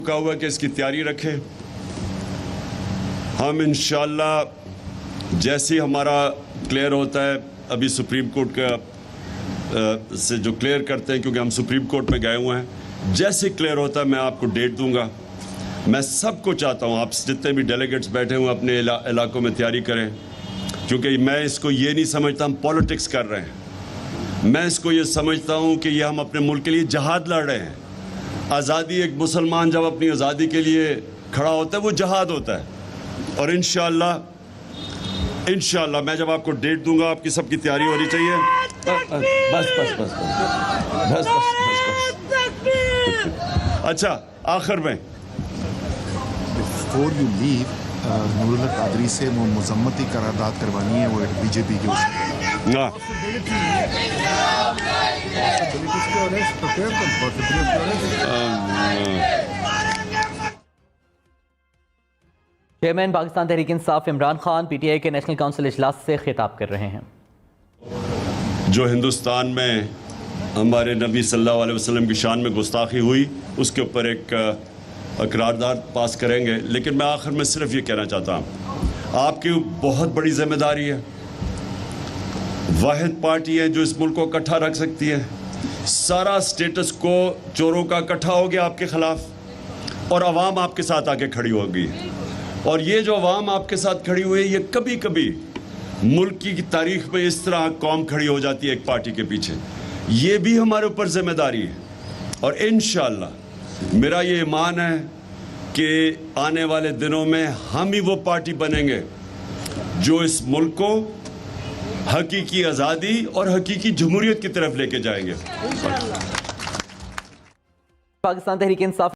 कहा हुआ कि इसकी तैयारी रखें। हम इंशाअल्लाह जैसे ही हमारा क्लियर होता है, अभी सुप्रीम कोर्ट का से जो क्लियर करते हैं, क्योंकि हम सुप्रीम कोर्ट में गए हुए हैं, जैसे क्लियर होता है मैं आपको डेट दूंगा। मैं सबको चाहता हूँ, आप जितने भी डेलीगेट्स बैठे हुए अपने इलाकों में तैयारी करें, क्योंकि मैं इसको ये नहीं समझता हम पॉलिटिक्स कर रहे हैं। मैं इसको ये समझता हूँ कि ये हम अपने मुल्क के लिए जहाद लड़ रहे हैं। आज़ादी, एक मुसलमान जब अपनी आज़ादी के लिए खड़ा होता है वो जहाद होता है। और इंशाअल्लाह मैं जब आपको डेट दूंगा, आपकी सबकी तैयारी होनी चाहिए। बस। अच्छा, आखिर में Before you leave, Noorullah Qadri से वो मजम्मती करारदाद करवानी है, वो बीजेपी के उसमें। ना चेयरमैन पाकिस्तान तहरीक इंसाफ इमरान खान पीटीआई के नेशनल काउंसिल इजलास से खिताब कर रहे हैं। जो हिंदुस्तान में हमारे नबी सल्लल्लाहु अलैहि वसल्लम की शान में गुस्ताखी हुई, उसके ऊपर एक करारदाद पास करेंगे। लेकिन मैं आखिर में सिर्फ ये कहना चाहता हूँ, आपकी बहुत बड़ी जिम्मेदारी है। वाहिद पार्टी है जो इस मुल्क को इकट्ठा रख सकती है। सारा स्टेटस को चोरों का इकट्ठा हो गया आपके खिलाफ, और अवाम आपके साथ आके खड़ी होगी। और ये जो अवाम आपके साथ खड़ी हुई है, ये कभी कभी मुल्क की तारीख में इस तरह कौम खड़ी हो जाती है एक पार्टी के पीछे। ये भी हमारे ऊपर जिम्मेदारी है। और इंशाअल्लाह मेरा ये ईमान है कि आने वाले दिनों में हम ही वो पार्टी बनेंगे जो इस मुल्क को हकीकी आज़ादी और हकीकी जमहूरियत की तरफ लेके जाएंगे। पाकिस्तान तहरीक इंसाफ